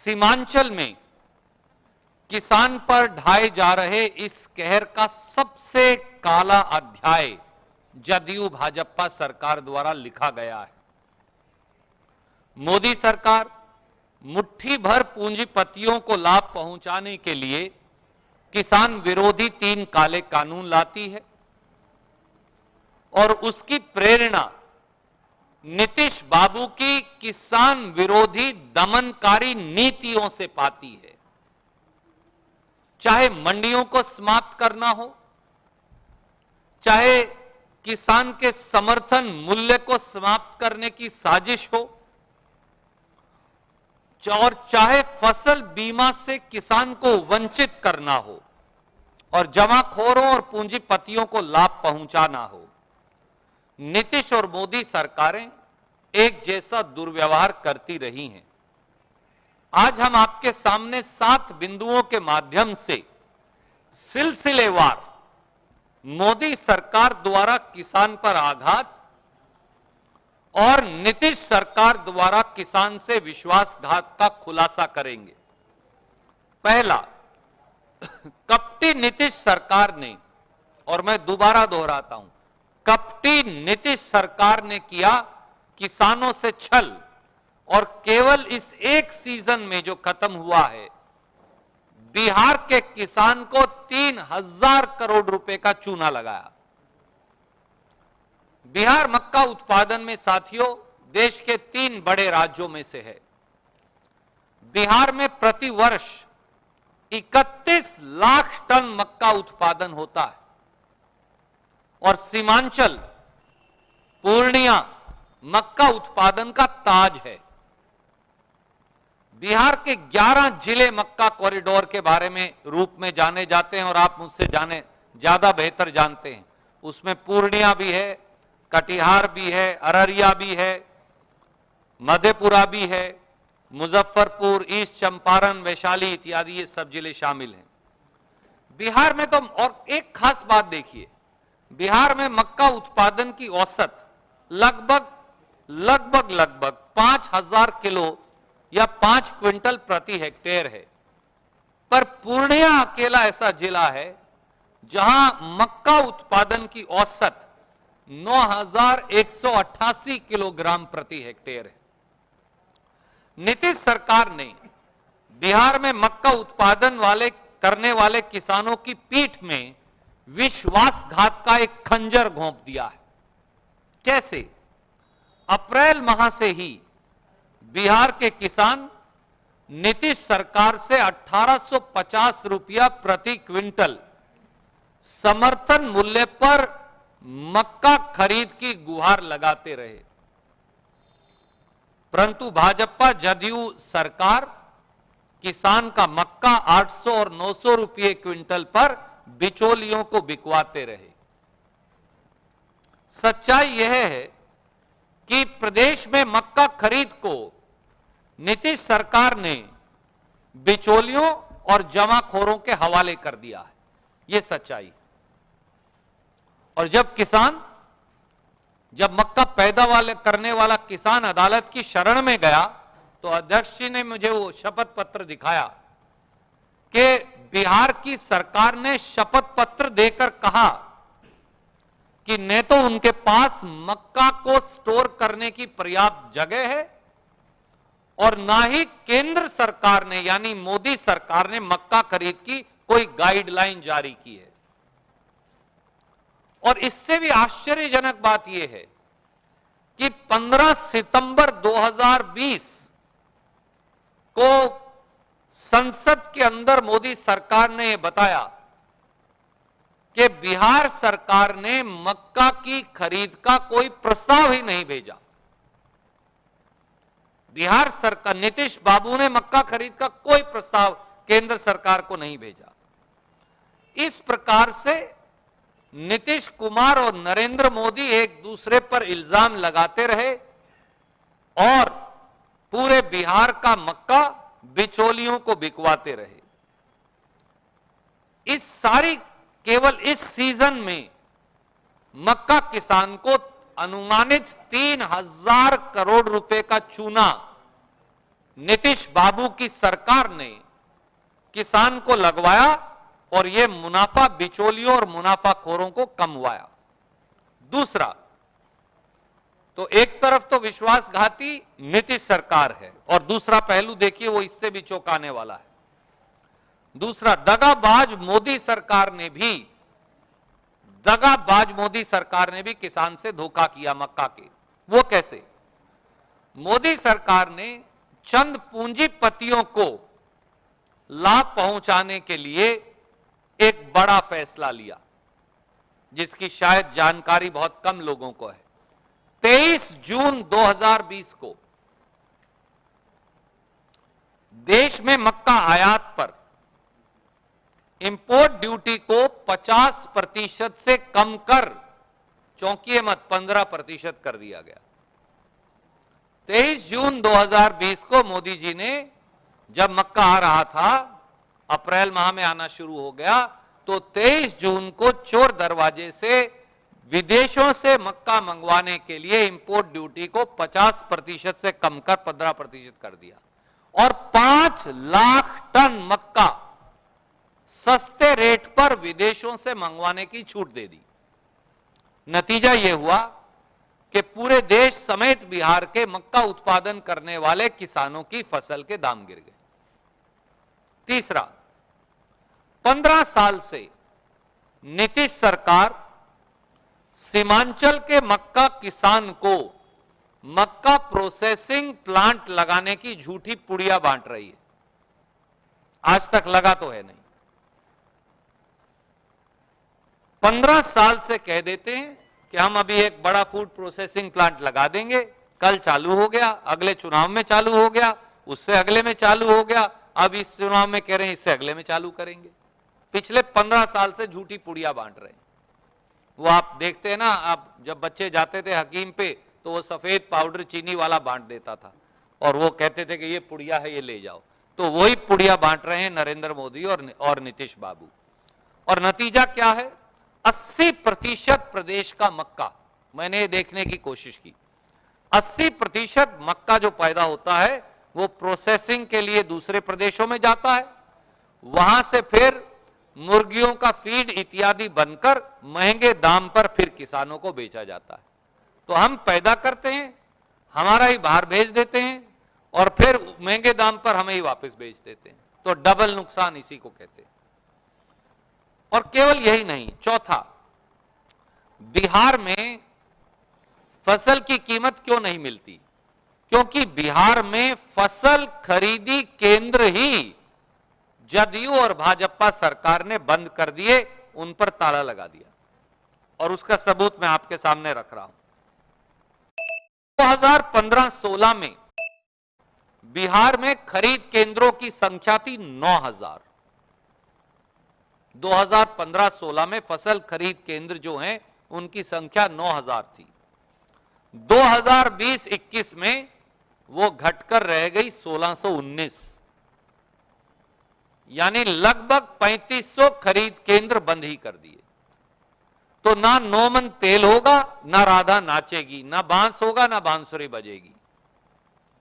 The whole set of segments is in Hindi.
सीमांचल में किसान पर ढाए जा रहे इस कहर का सबसे काला अध्याय जदयू भाजपा सरकार द्वारा लिखा गया है। मोदी सरकार मुट्ठी भर पूंजीपतियों को लाभ पहुंचाने के लिए किसान विरोधी 3 काले कानून लाती है और उसकी प्रेरणा नीतीश बाबू की किसान विरोधी दमनकारी नीतियों से पाती है। चाहे मंडियों को समाप्त करना हो, चाहे किसान के समर्थन मूल्य को समाप्त करने की साजिश हो, और चाहे फसल बीमा से किसान को वंचित करना हो और जमाखोरों और पूंजीपतियों को लाभ पहुंचाना हो, नीतीश और मोदी सरकारें एक जैसा दुर्व्यवहार करती रही हैं। आज हम आपके सामने 7 बिंदुओं के माध्यम से सिलसिलेवार मोदी सरकार द्वारा किसान पर आघात और नीतीश सरकार द्वारा किसान से विश्वासघात का खुलासा करेंगे। पहला, कपटी नीतीश सरकार ने, और मैं दोबारा दोहराता हूं, कपटी नीतीश सरकार ने किया किसानों से छल और केवल इस एक सीजन में जो खत्म हुआ है, बिहार के किसान को 3000 करोड़ रुपए का चूना लगाया। बिहार मक्का उत्पादन में साथियों देश के 3 बड़े राज्यों में से है। बिहार में प्रति वर्ष 31 लाख टन मक्का उत्पादन होता है और सीमांचल पूर्णिया मक्का उत्पादन का ताज है। बिहार के 11 जिले मक्का कॉरिडोर के बारे में रूप में जाने जाते हैं और आप मुझसे ज्यादा बेहतर जानते हैं। उसमें पूर्णिया भी है, कटिहार भी है, अररिया भी है, मधेपुरा भी है, मुजफ्फरपुर, ईस्ट चंपारण, वैशाली इत्यादि ये सब जिले शामिल हैं। बिहार में तो और एक खास बात देखिए, बिहार में मक्का उत्पादन की औसत लगभग 5000 किलो या 5 क्विंटल प्रति हेक्टेयर है। पर पूर्णिया अकेला ऐसा जिला है जहां मक्का उत्पादन की औसत 9188 किलोग्राम प्रति हेक्टेयर है। नीतीश सरकार ने बिहार में मक्का उत्पादन करने वाले किसानों की पीठ में विश्वासघात का एक खंजर घोंप दिया है। कैसे? अप्रैल माह से ही बिहार के किसान नीतीश सरकार से 1850 रुपया प्रति क्विंटल समर्थन मूल्य पर मक्का खरीद की गुहार लगाते रहे, परंतु भाजपा जदयू सरकार किसान का मक्का 800 और 900 रुपये क्विंटल पर बिचौलियों को बिकवाते रहे। सच्चाई यह है कि प्रदेश में मक्का खरीद को नीतीश सरकार ने बिचौलियों और जमाखोरों के हवाले कर दिया है। यह सच्चाई। और जब मक्का पैदा करने वाला किसान अदालत की शरण में गया तो अध्यक्ष जी ने मुझे वो शपथ पत्र दिखाया कि बिहार की सरकार ने शपथ पत्र देकर कहा कि न तो उनके पास मक्का को स्टोर करने की पर्याप्त जगह है और ना ही केंद्र सरकार ने यानी मोदी सरकार ने मक्का खरीद की कोई गाइडलाइन जारी की है। और इससे भी आश्चर्यजनक बात यह है कि 15 सितंबर 2020 को संसद के अंदर मोदी सरकार ने यह बताया कि बिहार सरकार ने मक्का की खरीद का कोई प्रस्ताव ही नहीं भेजा। बिहार सरकार, नीतीश बाबू ने मक्का खरीद का कोई प्रस्ताव केंद्र सरकार को नहीं भेजा। इस प्रकार से नीतीश कुमार और नरेंद्र मोदी एक दूसरे पर इल्जाम लगाते रहे और पूरे बिहार का मक्का बिचौलियों को बिकवाते रहे। केवल इस सीजन में मक्का किसान को अनुमानित 3000 करोड़ रुपए का चूना नीतीश बाबू की सरकार ने किसान को लगवाया और यह मुनाफा बिचौलियों और मुनाफाखोरों को कमवाया। दूसरा, तो एक तरफ तो विश्वासघाती नीतीश सरकार है और दूसरा पहलू देखिए वो इससे भी चौंकाने वाला है। दूसरा, दगाबाज मोदी सरकार ने भी किसान से धोखा किया मक्का के। वो कैसे? मोदी सरकार ने चंद पूंजीपतियों को लाभ पहुंचाने के लिए एक बड़ा फैसला लिया जिसकी शायद जानकारी बहुत कम लोगों को है। 23 जून 2020 को देश में मक्का आयात पर इंपोर्ट ड्यूटी को 50% से कम कर, चौंकिए मत, 15% कर दिया गया। 23 जून 2020 को मोदी जी ने, जब मक्का आ रहा था, अप्रैल माह में आना शुरू हो गया, तो 23 जून को चोर दरवाजे से विदेशों से मक्का मंगवाने के लिए इंपोर्ट ड्यूटी को 50% से कम कर 15% कर दिया और 5 लाख टन मक्का सस्ते रेट पर विदेशों से मंगवाने की छूट दे दी। नतीजा यह हुआ कि पूरे देश समेत बिहार के मक्का उत्पादन करने वाले किसानों की फसल के दाम गिर गए। तीसरा, 15 साल से नीतीश सरकार सीमांचल के मक्का किसान को मक्का प्रोसेसिंग प्लांट लगाने की झूठी पुड़िया बांट रही है। आज तक लगा तो है नहीं। 15 साल से कह देते हैं कि हम अभी एक बड़ा फूड प्रोसेसिंग प्लांट लगा देंगे, कल चालू हो गया, अगले चुनाव में चालू हो गया, उससे अगले में चालू हो गया, अब इस चुनाव में कह रहे हैं इससे अगले में चालू करेंगे। पिछले 15 साल से झूठी पुड़िया बांट रहे हैं। वो आप देखते हैं ना, आप जब बच्चे जाते थे हकीम पे तो वो सफेद पाउडर चीनी वाला बांट देता था और वो कहते थे कि ये पुड़िया है, ये ले जाओ। तो वही पुड़िया बांट रहे हैं नरेंद्र मोदी और नीतीश बाबू। और नतीजा क्या है? 80% प्रदेश का मक्का, मैंने ये देखने की कोशिश की, 80% मक्का जो पैदा होता है वो प्रोसेसिंग के लिए दूसरे प्रदेशों में जाता है, वहां से फिर मुर्गियों का फीड इत्यादि बनकर महंगे दाम पर फिर किसानों को बेचा जाता है। तो हम पैदा करते हैं, हमारा ही बाहर भेज देते हैं और फिर महंगे दाम पर हमें ही वापस बेच देते हैं। तो डबल नुकसान इसी को कहते हैं। और केवल यही नहीं, चौथा, बिहार में फसल की कीमत क्यों नहीं मिलती? क्योंकि बिहार में फसल खरीदी केंद्र ही जदयू और भाजपा सरकार ने बंद कर दिए, उन पर ताला लगा दिया और उसका सबूत मैं आपके सामने रख रहा हूं। 2015-16 में बिहार में खरीद केंद्रों की संख्या थी 9000। 2015-16 में फसल खरीद केंद्र जो हैं उनकी संख्या 9000 थी। 2020-21 में वो घटकर रह गई 1619, यानी लगभग 3500 खरीद केंद्र बंद ही कर दिए। तो ना 9 मन तेल होगा, ना राधा नाचेगी, ना बांस होगा, ना बांसुरी बजेगी।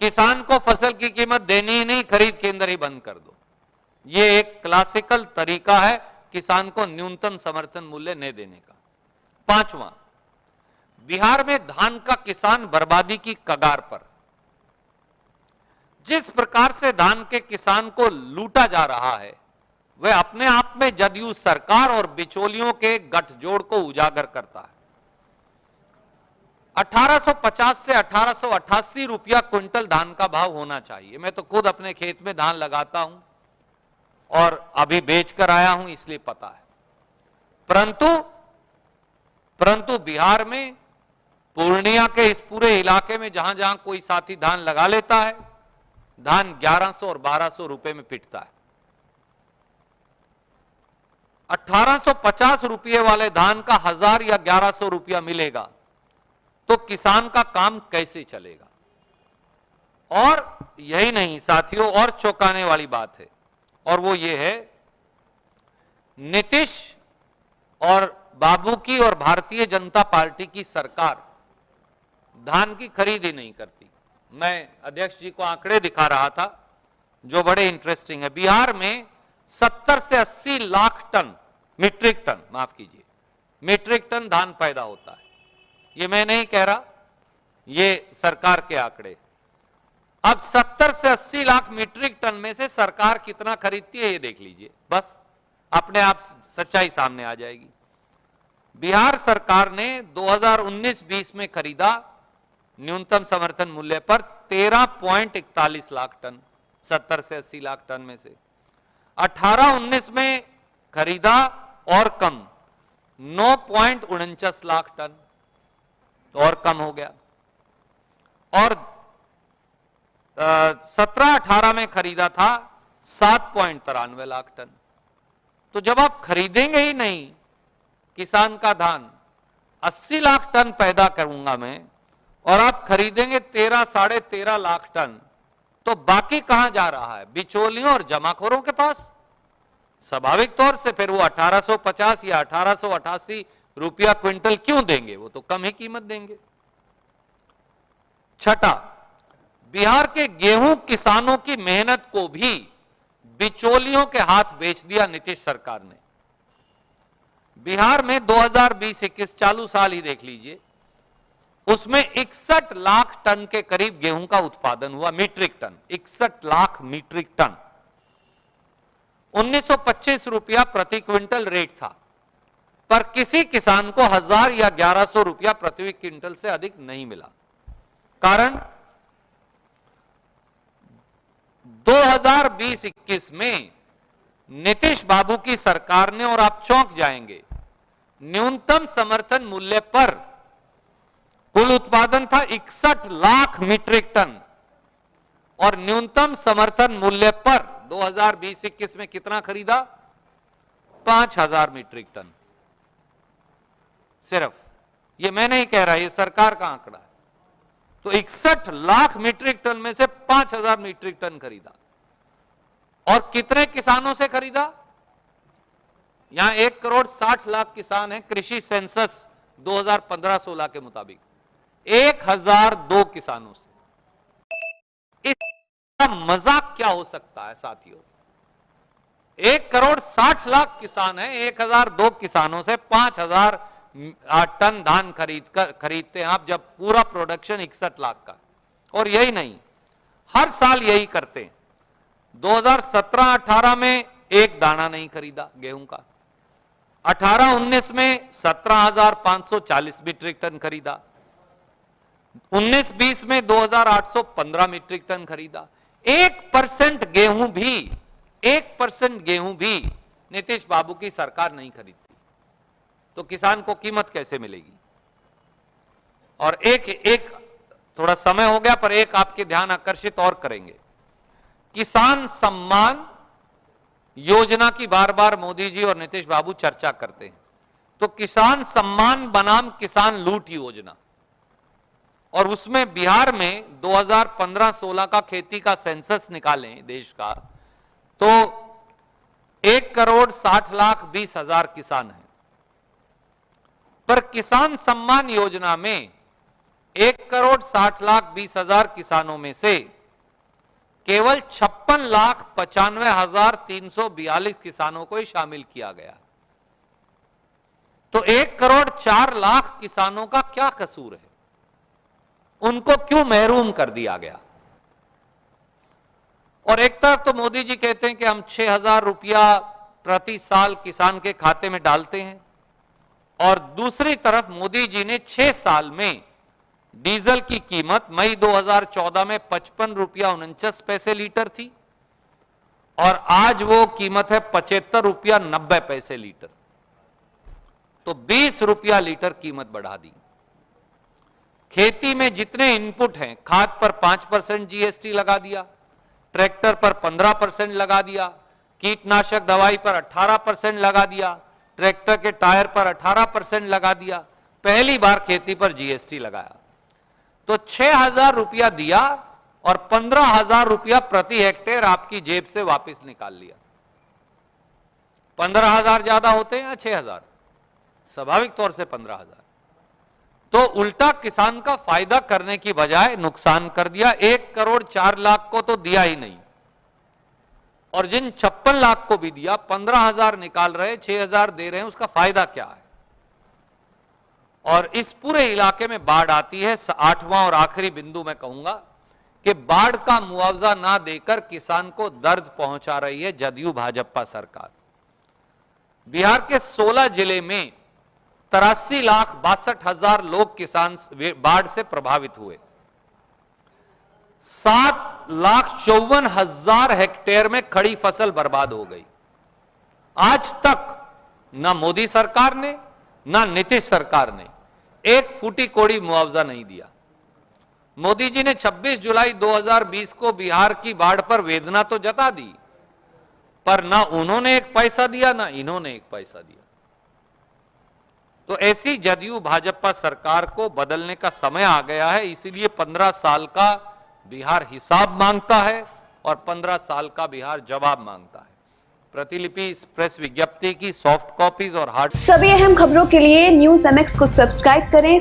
किसान को फसल की कीमत देनी ही नहीं, खरीद केंद्र ही बंद कर दो। यह एक क्लासिकल तरीका है किसान को न्यूनतम समर्थन मूल्य न देने का। पांचवां, बिहार में धान का किसान बर्बादी की कगार पर। जिस प्रकार से धान के किसान को लूटा जा रहा है वह अपने आप में जदयू सरकार और बिचौलियों के गठजोड़ को उजागर करता है। 1850 से 1888 रुपया क्विंटल धान का भाव होना चाहिए। मैं तो खुद अपने खेत में धान लगाता हूं और अभी बेच कर आया हूं, इसलिए पता है। परंतु बिहार में पूर्णिया के इस पूरे इलाके में जहां जहां कोई साथी धान लगा लेता है, धान 1100 और 1200 रुपए में पिटता है। 1850 रुपये वाले धान का 1000 या 1100 रुपया मिलेगा तो किसान का काम कैसे चलेगा? और यही नहीं साथियों, और चौंकाने वाली बात है, और वो ये है, नीतीश और बाबू की और भारतीय जनता पार्टी की सरकार धान की खरीद ही नहीं करती। मैं अध्यक्ष जी को आंकड़े दिखा रहा था जो बड़े इंटरेस्टिंग है। बिहार में 70 से 80 लाख टन मीट्रिक टन, माफ कीजिए, मीट्रिक टन धान पैदा होता है। ये मैं नहीं कह रहा, ये सरकार के आंकड़े। अब 70 से 80 लाख मीट्रिक टन में से सरकार कितना खरीदती है ये देख लीजिए, बस अपने आप सच्चाई सामने आ जाएगी। बिहार सरकार ने 2019-20 में खरीदा न्यूनतम समर्थन मूल्य पर 13.41 लाख टन, 70 से 80 लाख टन में से। 18-19 में खरीदा और कम 9.49 लाख टन, और कम हो गया। और 17-18 में खरीदा था 7.93 लाख टन। तो जब आप खरीदेंगे ही नहीं किसान का धान, 80 लाख टन पैदा करूंगा मैं और आप खरीदेंगे 13-13.5 लाख टन, तो बाकी कहां जा रहा है? बिचौलियों और जमाखोरों के पास। स्वाभाविक तौर से फिर वो 1850 या 1888 रुपया क्विंटल क्यों देंगे, वो तो कम ही कीमत देंगे। छठा, बिहार के गेहूं किसानों की मेहनत को भी बिचौलियों के हाथ बेच दिया नीतीश सरकार ने। बिहार में 2020-21 चालू साल ही देख लीजिए, उसमें 61 लाख टन के करीब गेहूं का उत्पादन हुआ, metric ton, 61 lakh metric ton. 1925 रुपया प्रति क्विंटल रेट था, पर किसी किसान को 1000 या 1100 रुपया प्रति क्विंटल से अधिक नहीं मिला। कारण 2020-21 में नीतीश बाबू की सरकार ने, और आप चौंक जाएंगे, न्यूनतम समर्थन मूल्य पर कुल उत्पादन था 61 लाख मीट्रिक टन, और न्यूनतम समर्थन मूल्य पर 2020-21 में कितना खरीदा? 5000 मीट्रिक टन सिर्फ। ये मैं नहीं कह रहा, ये सरकार का आंकड़ा है। तो 61 लाख मीट्रिक टन में से 5000 मीट्रिक टन खरीदा। और कितने किसानों से खरीदा? यहां 1,60,00,000 किसान हैं कृषि सेंसस 2015-16 के मुताबिक, 1002 किसानों से। इसका मजाक क्या हो सकता है साथियों? 1,60,00,000 किसान हैं, 1002 किसानों से 5000 टन धान खरीदते हैं आप, जब पूरा प्रोडक्शन 61 लाख का। और यही नहीं, हर साल यही करते हैं। 2017-18 में एक दाना नहीं खरीदा गेहूं का। 18-19 में 17,540 मीट्रिक टन खरीदा। 19-20 में 2,815 मीट्रिक टन खरीदा। 1% गेहूं भी नीतीश बाबू की सरकार नहीं खरीदती, तो किसान को कीमत कैसे मिलेगी? और एक थोड़ा समय हो गया, पर एक आपके ध्यान आकर्षित और करेंगे। किसान सम्मान योजना की बार बार मोदी जी और नीतीश बाबू चर्चा करते हैं। तो किसान सम्मान बनाम किसान लूट योजना, और उसमें बिहार में 2015-16 का खेती का सेंसस निकालें देश का, तो 1,60,20,000 किसान हैं। पर किसान सम्मान योजना में 1,60,20,000 किसानों में से केवल 56,95,342 किसानों को ही शामिल किया गया। तो 1,04,00,000 किसानों का क्या कसूर है? उनको क्यों महरूम कर दिया गया? और एक तरफ तो मोदी जी कहते हैं कि हम 6,000 रुपया प्रति साल किसान के खाते में डालते हैं, और दूसरी तरफ मोदी जी ने 6 साल में डीजल की कीमत मई 2014 में 55 रुपया 49 पैसे लीटर थी, और आज वो कीमत है 75 रुपया 90 पैसे लीटर। तो 20 रुपया लीटर कीमत बढ़ा दी। खेती में जितने इनपुट हैं, खाद पर 5% जीएसटी लगा दिया, ट्रैक्टर पर 15% लगा दिया, कीटनाशक दवाई पर 18% लगा दिया, ट्रैक्टर के टायर पर 18% लगा दिया। पहली बार खेती पर जीएसटी लगाया। तो 6,000 रुपया दिया और 15,000 रुपया प्रति हेक्टेयर आपकी जेब से वापस निकाल लिया। 15,000 ज्यादा होते हैं या 6,000? स्वाभाविक तौर से 15,000। तो उल्टा किसान का फायदा करने की बजाय नुकसान कर दिया। 1,04,00,000 को तो दिया ही नहीं, और जिन 56 लाख को भी दिया, 15,000 निकाल रहे, 6,000 दे रहे हैं, उसका फायदा क्या है? और इस पूरे इलाके में बाढ़ आती है। 8वां और आखिरी बिंदु मैं कहूंगा कि बाढ़ का मुआवजा ना देकर किसान को दर्द पहुंचा रही है जदयू भाजपा सरकार। बिहार के 16 जिले में 83,62,000 लोग किसान बाढ़ से प्रभावित हुए। 7,54,000 हेक्टेयर में खड़ी फसल बर्बाद हो गई। आज तक ना मोदी सरकार ने ना नीतीश सरकार ने एक फूटी कोड़ी मुआवजा नहीं दिया। मोदी जी ने 26 जुलाई 2020 को बिहार की बाढ़ पर वेदना तो जता दी, पर ना उन्होंने एक पैसा दिया ना इन्होंने एक पैसा दिया। तो ऐसी जदयू भाजपा सरकार को बदलने का समय आ गया है। इसीलिए 15 साल का बिहार हिसाब मांगता है और 15 साल का बिहार जवाब मांगता है। प्रतिलिपि प्रेस विज्ञप्ति की सॉफ्ट कॉपीज और हार्ड सभी अहम खबरों के लिए न्यूज़ MX को सब्सक्राइब करें,